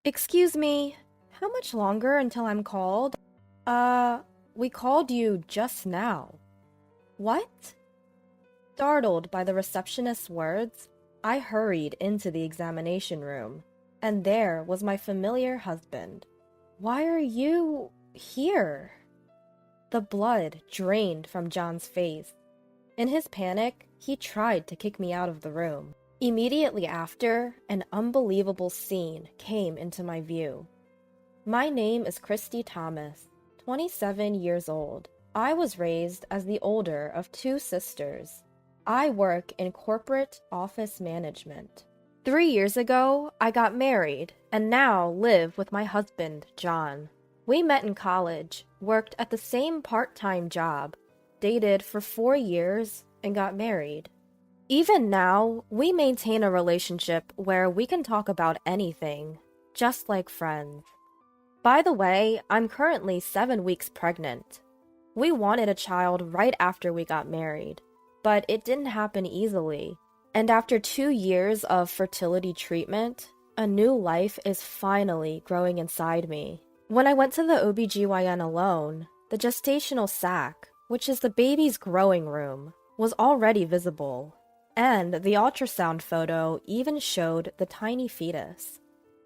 Excuse me, how much longer until I'm called? We called you just now. What? Startled by the receptionist's words, I hurried into the examination room, and there was my familiar husband. Why are you here? The blood drained from John's face. In his panic, he tried to kick me out of the room. Immediately after, an unbelievable scene came into my view. My name is Christy Thomas, 27 years old. I was raised as the older of two sisters. I work in corporate office management. 3 years ago, I got married and now live with my husband, John. We met in college, worked at the same part-time job, dated for 4 years, and got married. Even now, we maintain a relationship where we can talk about anything, just like friends. By the way, I'm currently 7 weeks pregnant. We wanted a child right after we got married, but it didn't happen easily. And after 2 years of fertility treatment, a new life is finally growing inside me. When I went to the OB-GYN alone, the gestational sac, which is the baby's growing room, was already visible. And the ultrasound photo even showed the tiny fetus.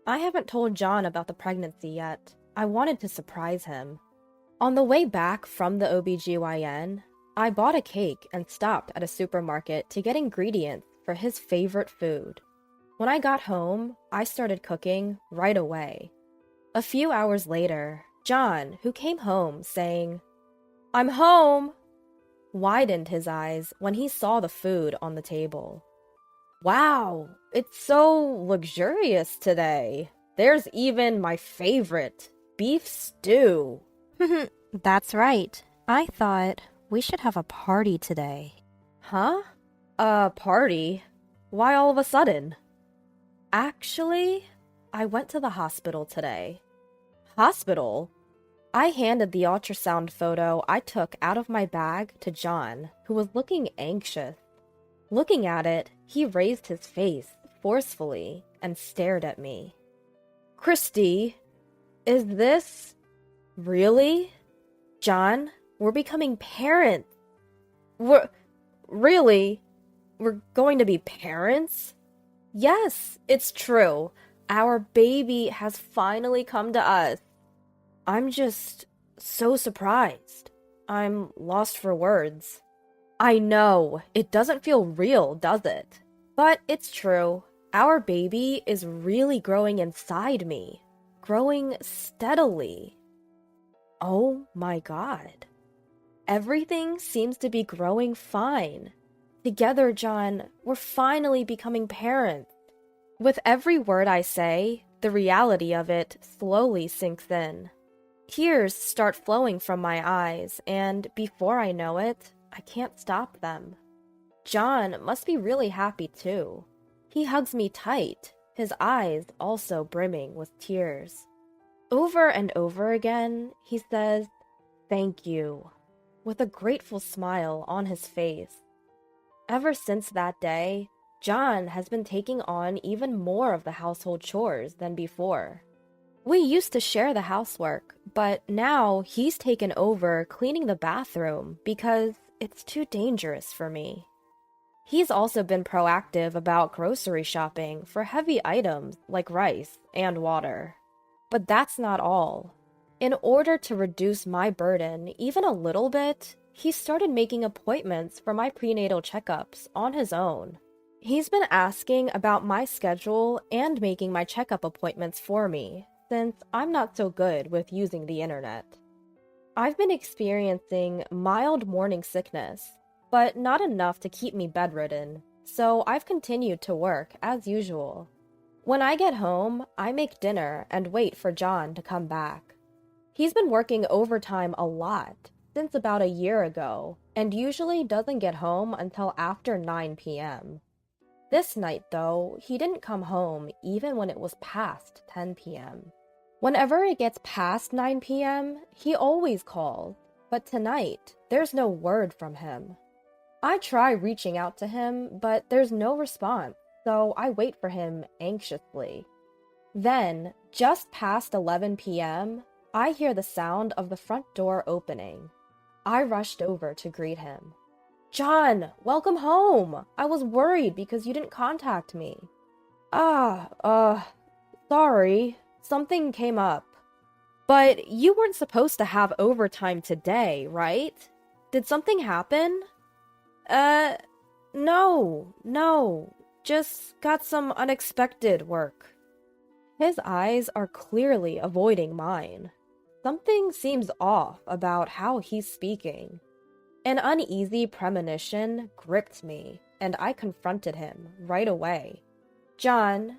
I haven't told John about the pregnancy yet. I wanted to surprise him. On the way back from the OB-GYN, I bought a cake and stopped at a supermarket to get ingredients for his favorite food. When I got home, I started cooking right away. A few hours later, John, who came home saying, "I'm home," widened his eyes when he saw the food on the table. "Wow, it's so luxurious today. There's even my favorite, beef stew." That's right. I thought we should have a party today. Huh? A party? Why all of a sudden? Actually, I went to the hospital today. Hospital? I handed the ultrasound photo I took out of my bag to John, who was looking anxious. Looking at it, he raised his face forcefully and stared at me. "Christy, is this... really? John, we're becoming parents. Really? We're going to be parents?" "Yes, it's true. Our baby has finally come to us." I'm just so surprised. I'm lost for words. I know, it doesn't feel real, does it? But it's true. Our baby is really growing inside me. Growing steadily. Oh my God. Everything seems to be growing fine. Together, John, we're finally becoming parents. With every word I say, the reality of it slowly sinks in. Tears start flowing from my eyes, and before I know it, I can't stop them. John must be really happy too. He hugs me tight, his eyes also brimming with tears. Over and over again, he says, "Thank you," with a grateful smile on his face. Ever since that day, John has been taking on even more of the household chores than before. We used to share the housework, but now he's taken over cleaning the bathroom because it's too dangerous for me. He's also been proactive about grocery shopping for heavy items like rice and water. But that's not all. In order to reduce my burden even a little bit, he started making appointments for my prenatal checkups on his own. He's been asking about my schedule and making my checkup appointments for me, since I'm not so good with using the internet. I've been experiencing mild morning sickness, but not enough to keep me bedridden, so I've continued to work as usual. When I get home, I make dinner and wait for John to come back. He's been working overtime a lot since about a year ago, and usually doesn't get home until after 9 p.m. This night, though, he didn't come home even when it was past 10 p.m. Whenever it gets past 9 p.m., he always calls, but tonight, there's no word from him. I try reaching out to him, but there's no response, so I wait for him anxiously. Then, just past 11 p.m., I hear the sound of the front door opening. I rushed over to greet him. John, welcome home! I was worried because you didn't contact me. Sorry. Something came up. But you weren't supposed to have overtime today, right? Did something happen? No. Just got some unexpected work. His eyes are clearly avoiding mine. Something seems off about how he's speaking. An uneasy premonition gripped me, and I confronted him right away. John,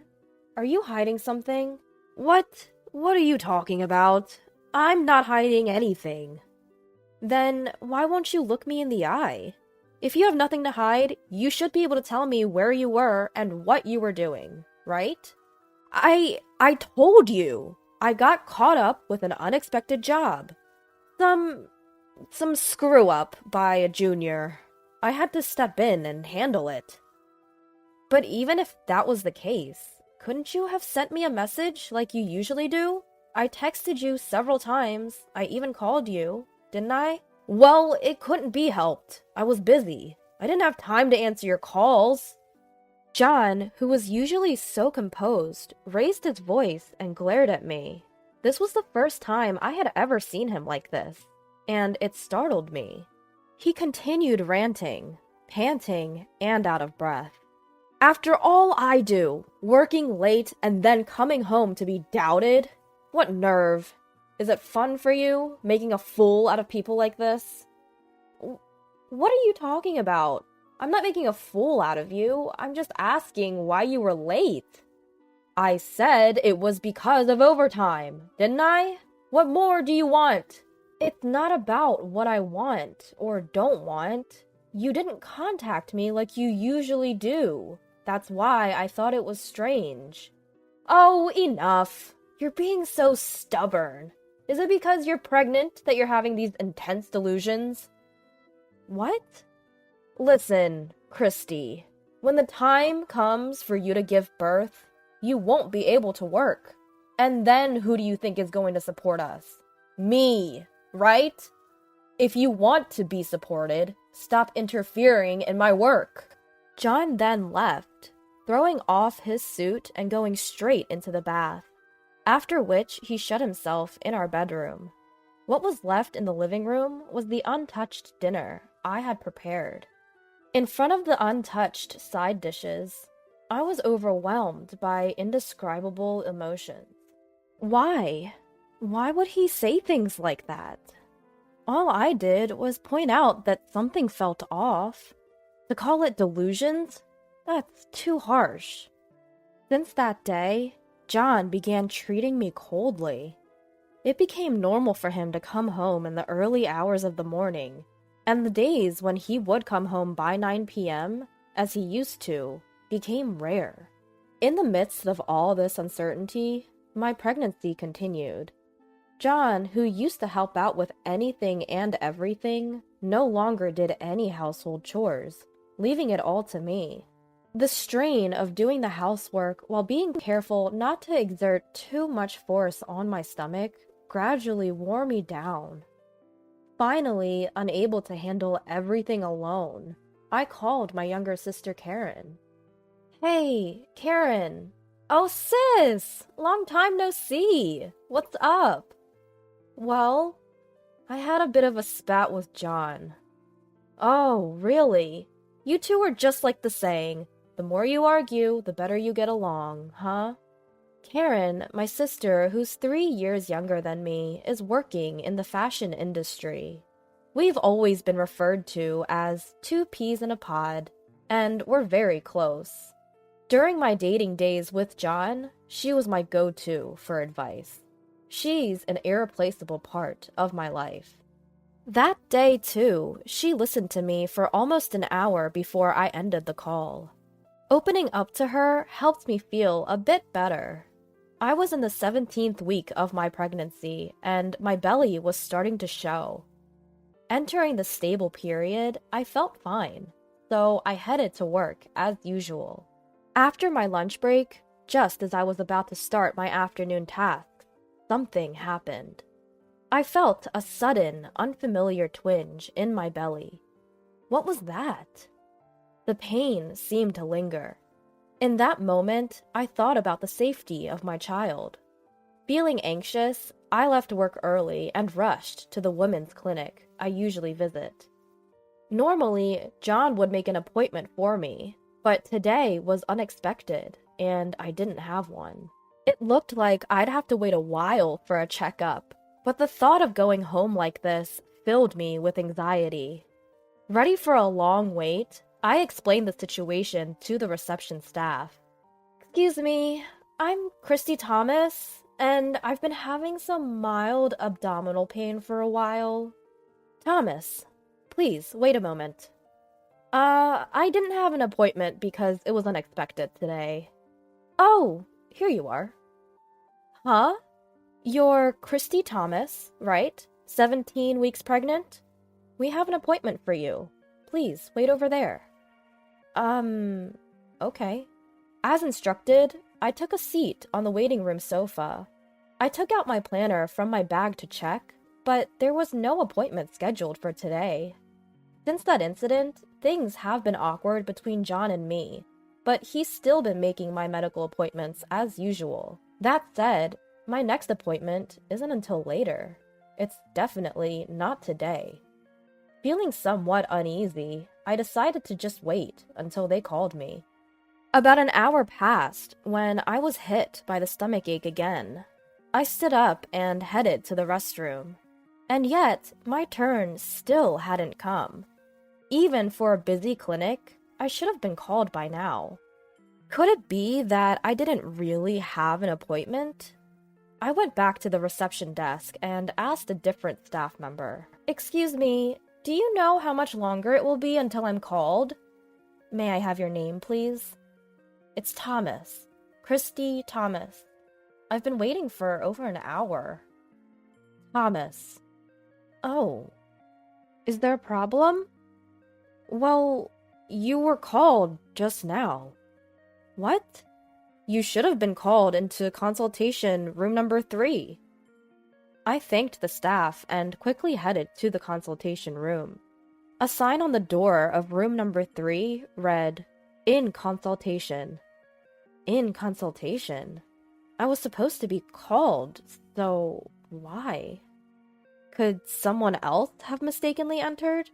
are you hiding something? What are you talking about? I'm not hiding anything. Then why won't you look me in the eye? If you have nothing to hide, you should be able to tell me where you were and what you were doing, right? I told you. I got caught up with an unexpected job. Some screw up by a junior. I had to step in and handle it. But even if that was the case, couldn't you have sent me a message like you usually do? I texted you several times. I even called you, didn't I? Well, it couldn't be helped. I was busy. I didn't have time to answer your calls. John, who was usually so composed, raised his voice and glared at me. This was the first time I had ever seen him like this, and it startled me. He continued ranting, panting, and out of breath. After all I do, working late and then coming home to be doubted? What nerve. Is it fun for you, making a fool out of people like this? What are you talking about? I'm not making a fool out of you. I'm just asking why you were late. I said it was because of overtime, didn't I? What more do you want? It's not about what I want or don't want. You didn't contact me like you usually do. That's why I thought it was strange. Oh, enough. You're being so stubborn. Is it because you're pregnant that you're having these intense delusions? What? Listen, Christy, when the time comes for you to give birth, you won't be able to work. And then who do you think is going to support us? Me, right? If you want to be supported, stop interfering in my work. John then left, throwing off his suit and going straight into the bath, after which he shut himself in our bedroom. What was left in the living room was the untouched dinner I had prepared. In front of the untouched side dishes, I was overwhelmed by indescribable emotions. Why? Why would he say things like that? All I did was point out that something felt off. To call it delusions? That's too harsh. Since that day, John began treating me coldly. It became normal for him to come home in the early hours of the morning, and the days when he would come home by 9 p.m., as he used to, became rare. In the midst of all this uncertainty, my pregnancy continued. John, who used to help out with anything and everything, no longer did any household chores, leaving it all to me. The strain of doing the housework while being careful not to exert too much force on my stomach gradually wore me down. Finally, unable to handle everything alone, I called my younger sister Karen. Hey, Karen. Oh, sis! Long time no see. What's up? Well, I had a bit of a spat with John. Oh, really? You two are just like the saying, the more you argue, the better you get along, huh? Karen, my sister, who's 3 years younger than me, is working in the fashion industry. We've always been referred to as two peas in a pod, and we're very close. During my dating days with John, she was my go-to for advice. She's an irreplaceable part of my life. That day, too, she listened to me for almost an hour before I ended the call. Opening up to her helped me feel a bit better. I was in the 17th week of my pregnancy, and my belly was starting to show. Entering the stable period, I felt fine, so I headed to work as usual. After my lunch break, Just as I was about to start my afternoon tasks, something happened. I felt a sudden, unfamiliar twinge in my belly. What was that? The pain seemed to linger. In that moment, I thought about the safety of my child. Feeling anxious, I left work early and rushed to the women's clinic I usually visit. Normally, John would make an appointment for me, but today was unexpected, and I didn't have one. It looked like I'd have to wait a while for a checkup, but the thought of going home like this filled me with anxiety. Ready for a long wait, I explained the situation to the reception staff. "Excuse me, I'm Christy Thomas, and I've been having some mild abdominal pain for a while." "Thomas, please, wait a moment." I didn't have an appointment because it was unexpected today." "Oh, here you are." "Huh? You're Christy Thomas, right? 17 weeks pregnant? We have an appointment for you. Please, wait over there." Okay." As instructed, I took a seat on the waiting room sofa. I took out my planner from my bag to check, but there was no appointment scheduled for today. Since that incident, things have been awkward between John and me, but he's still been making my medical appointments as usual. That said, my next appointment isn't until later. It's definitely not today. Feeling somewhat uneasy, I decided to just wait until they called me. About an hour passed when I was hit by the stomachache again. I stood up and headed to the restroom. And yet, my turn still hadn't come. Even for a busy clinic, I should have been called by now. Could it be that I didn't really have an appointment? I went back to the reception desk and asked a different staff member. "Excuse me, do you know how much longer it will be until I'm called? May I have your name, please?" "It's Thomas. Christy Thomas. I've been waiting for over an hour." "Thomas. Oh. Is there a problem?" "Well, you were called just now." "What? You should have been called into consultation room number 3. I thanked the staff and quickly headed to the consultation room. A sign on the door of room number 3 read, "In consultation." In consultation? I was supposed to be called, so why? Could someone else have mistakenly entered?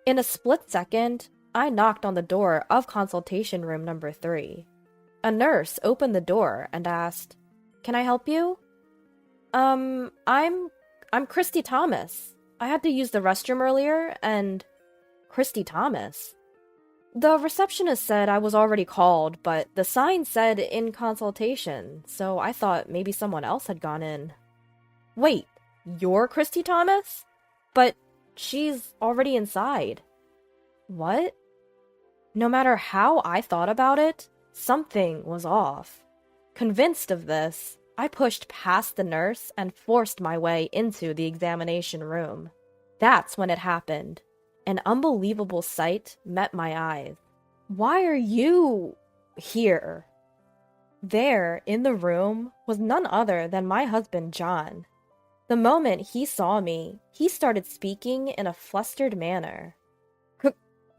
In a split second, I knocked on the door of consultation room number 3. A nurse opened the door and asked, "Can I help you?" I'm Christy Thomas. I had to use the restroom earlier, and..." "Christy Thomas?" "The receptionist said I was already called, but the sign said in consultation, so I thought maybe someone else had gone in." "Wait, you're Christy Thomas? But she's already inside." "What?" No matter how I thought about it, something was off. Convinced of this, I pushed past the nurse and forced my way into the examination room. That's when it happened. An unbelievable sight met my eyes. "Why are you here?" There, in the room, was none other than my husband, John. The moment he saw me, he started speaking in a flustered manner.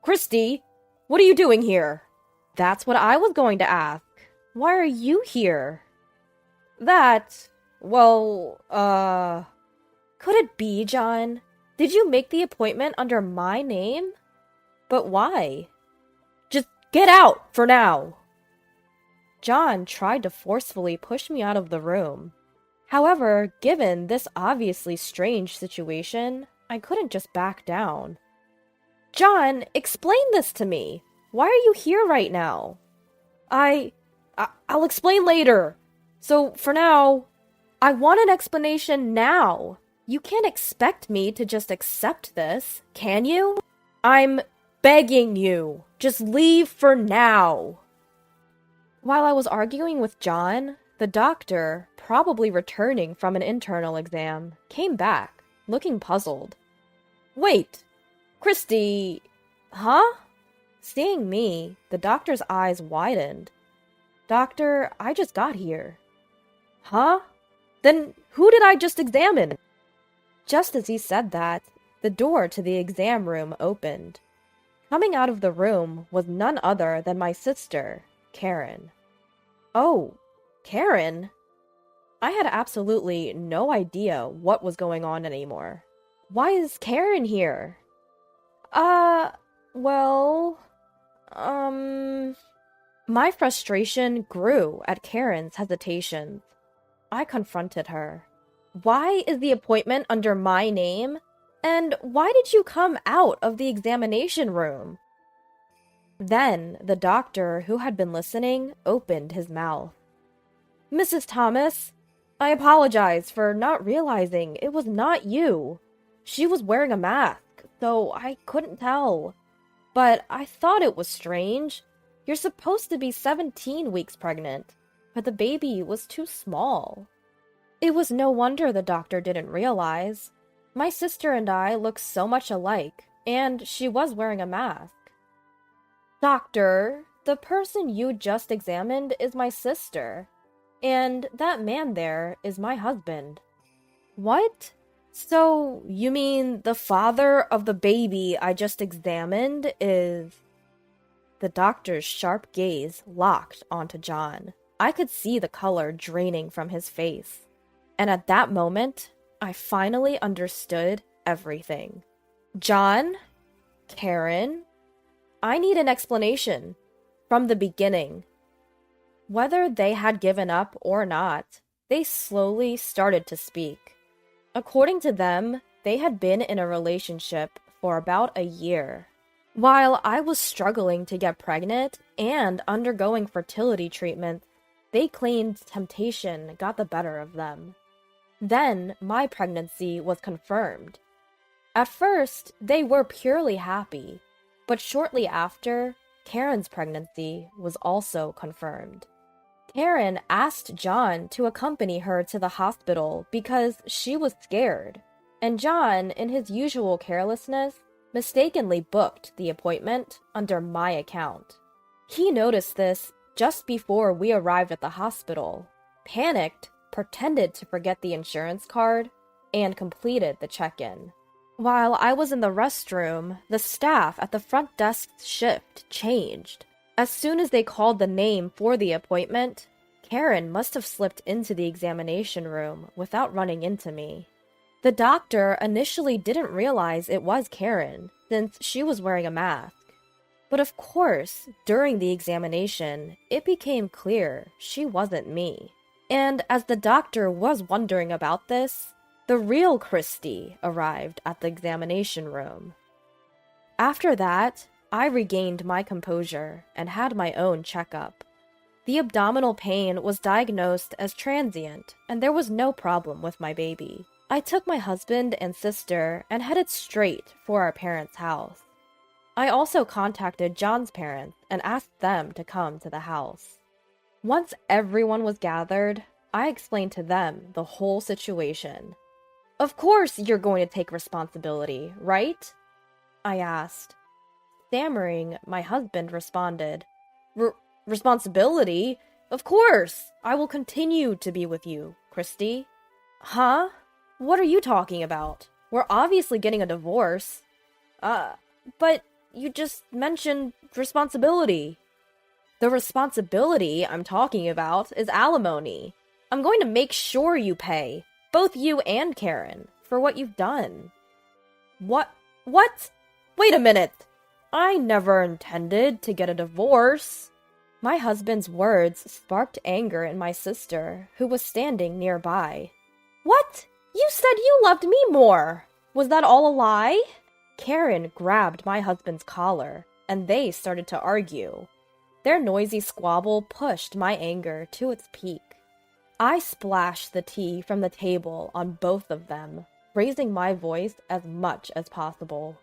Christy, what are you doing here?" "That's what I was going to ask. Why are you here?" Well, Could it be, John? Did you make the appointment under my name? But why? "Just get out, for now." John tried to forcefully push me out of the room. However, given this obviously strange situation, I couldn't just back down. "John, explain this to me. Why are you here right now?" I'll explain later. So, for now, I want an explanation now. You can't expect me to just accept this, can you? I'm begging you. Just leave for now." While I was arguing with John, the doctor, probably returning from an internal exam, came back, looking puzzled. "Wait, Christy, huh?" Seeing me, the doctor's eyes widened. Doctor, I just got here. Huh? Then who did I just examine? Just as he said that, the door to the exam room opened. Coming out of the room was none other than my sister, Karen. Oh, Karen? I had absolutely no idea what was going on anymore. Why is Karen here? Well, My frustration grew at Karen's hesitations. I confronted her. Why is the appointment under my name? And why did you come out of the examination room? Then the doctor, who had been listening, opened his mouth. Mrs. Thomas, I apologize for not realizing it was not you. She was wearing a mask, so I couldn't tell. But I thought it was strange. You're supposed to be 17 weeks pregnant, but the baby was too small. It was no wonder the doctor didn't realize. My sister and I look so much alike, and she was wearing a mask. Doctor, the person you just examined is my sister, and that man there is my husband. What? So, you mean the father of the baby I just examined is... The doctor's sharp gaze locked onto John. I could see the color draining from his face. And at that moment, I finally understood everything. John? Karen? I need an explanation. From the beginning. Whether they had given up or not, they slowly started to speak. According to them, they had been in a relationship for about a year. While I was struggling to get pregnant and undergoing fertility treatments, they claimed temptation got the better of them. Then my pregnancy was confirmed. At first, they were purely happy, but shortly after, Karen's pregnancy was also confirmed. Karen asked John to accompany her to the hospital because she was scared, and John, in his usual carelessness, mistakenly booked the appointment under my account. He noticed this just before we arrived at the hospital, panicked, pretended to forget the insurance card, and completed the check-in. While I was in the restroom, the staff at the front desk's shift changed. As soon as they called the name for the appointment, Karen must have slipped into the examination room without running into me. The doctor initially didn't realize it was Karen, since she was wearing a mask. But of course, during the examination, it became clear she wasn't me. And as the doctor was wondering about this, the real Christy arrived at the examination room. After that, I regained my composure and had my own checkup. The abdominal pain was diagnosed as transient, and there was no problem with my baby. I took my husband and sister and headed straight for our parents' house. I also contacted John's parents and asked them to come to the house. Once everyone was gathered, I explained to them the whole situation. Of course you're going to take responsibility, right? I asked. Stammering, my husband responded, Responsibility? Of course! I will continue to be with you, Christy. Huh? What are you talking about? We're obviously getting a divorce. But you just mentioned responsibility. The responsibility I'm talking about is alimony. I'm going to make sure you pay, both you and Karen, for what you've done. What? Wait a minute! I never intended to get a divorce. My husband's words sparked anger in my sister, who was standing nearby. What? You said you loved me more! Was that all a lie? Karen grabbed my husband's collar, and they started to argue. Their noisy squabble pushed my anger to its peak. I splashed the tea from the table on both of them, raising my voice as much as possible.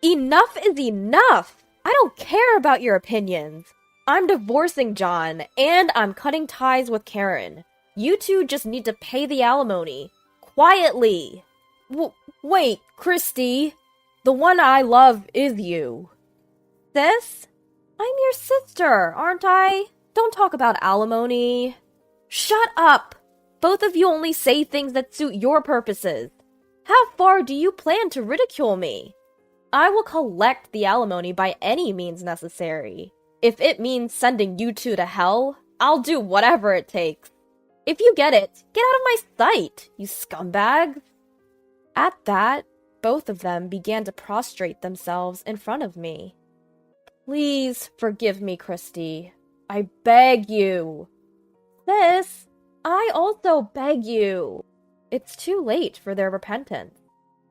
Enough is enough! I don't care about your opinions. I'm divorcing John, and I'm cutting ties with Karen. You two just need to pay the alimony. Quietly! Wait, Christy. The one I love is you. Sis? I'm your sister, aren't I? Don't talk about alimony. Shut up! Both of you only say things that suit your purposes. How far do you plan to ridicule me? I will collect the alimony by any means necessary. If it means sending you two to hell, I'll do whatever it takes. If you get it, get out of my sight, you scumbags. At that, both of them began to prostrate themselves in front of me. Please forgive me, Christy. I beg you. Sis, I also beg you. It's too late for their repentance.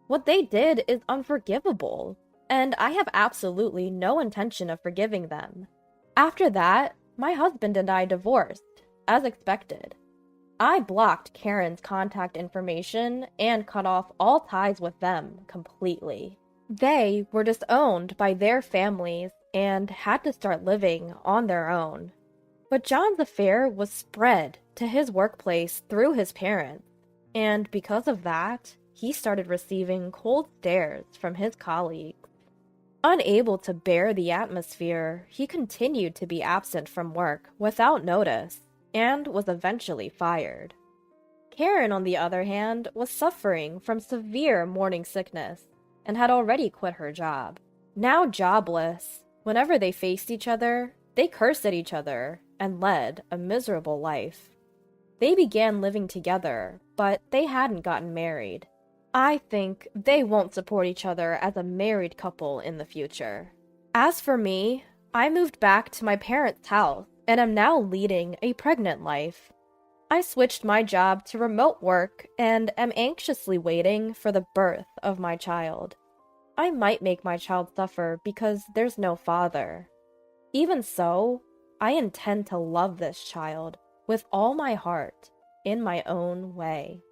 What they did is unforgivable, and I have absolutely no intention of forgiving them. After that, my husband and I divorced, as expected. I blocked Karen's contact information and cut off all ties with them completely. They were disowned by their families and had to start living on their own. But John's affair was spread to his workplace through his parents, and because of that, he started receiving cold stares from his colleagues. Unable to bear the atmosphere, he continued to be absent from work without notice, and was eventually fired. Karen, on the other hand, was suffering from severe morning sickness, and had already quit her job. Now jobless, whenever they faced each other, they cursed at each other, and led a miserable life. They began living together, but they hadn't gotten married. I think they won't support each other as a married couple in the future. As for me, I moved back to my parents' house and am now leading a pregnant life. I switched my job to remote work and am anxiously waiting for the birth of my child. I might make my child suffer because there's no father. Even so, I intend to love this child with all my heart in my own way.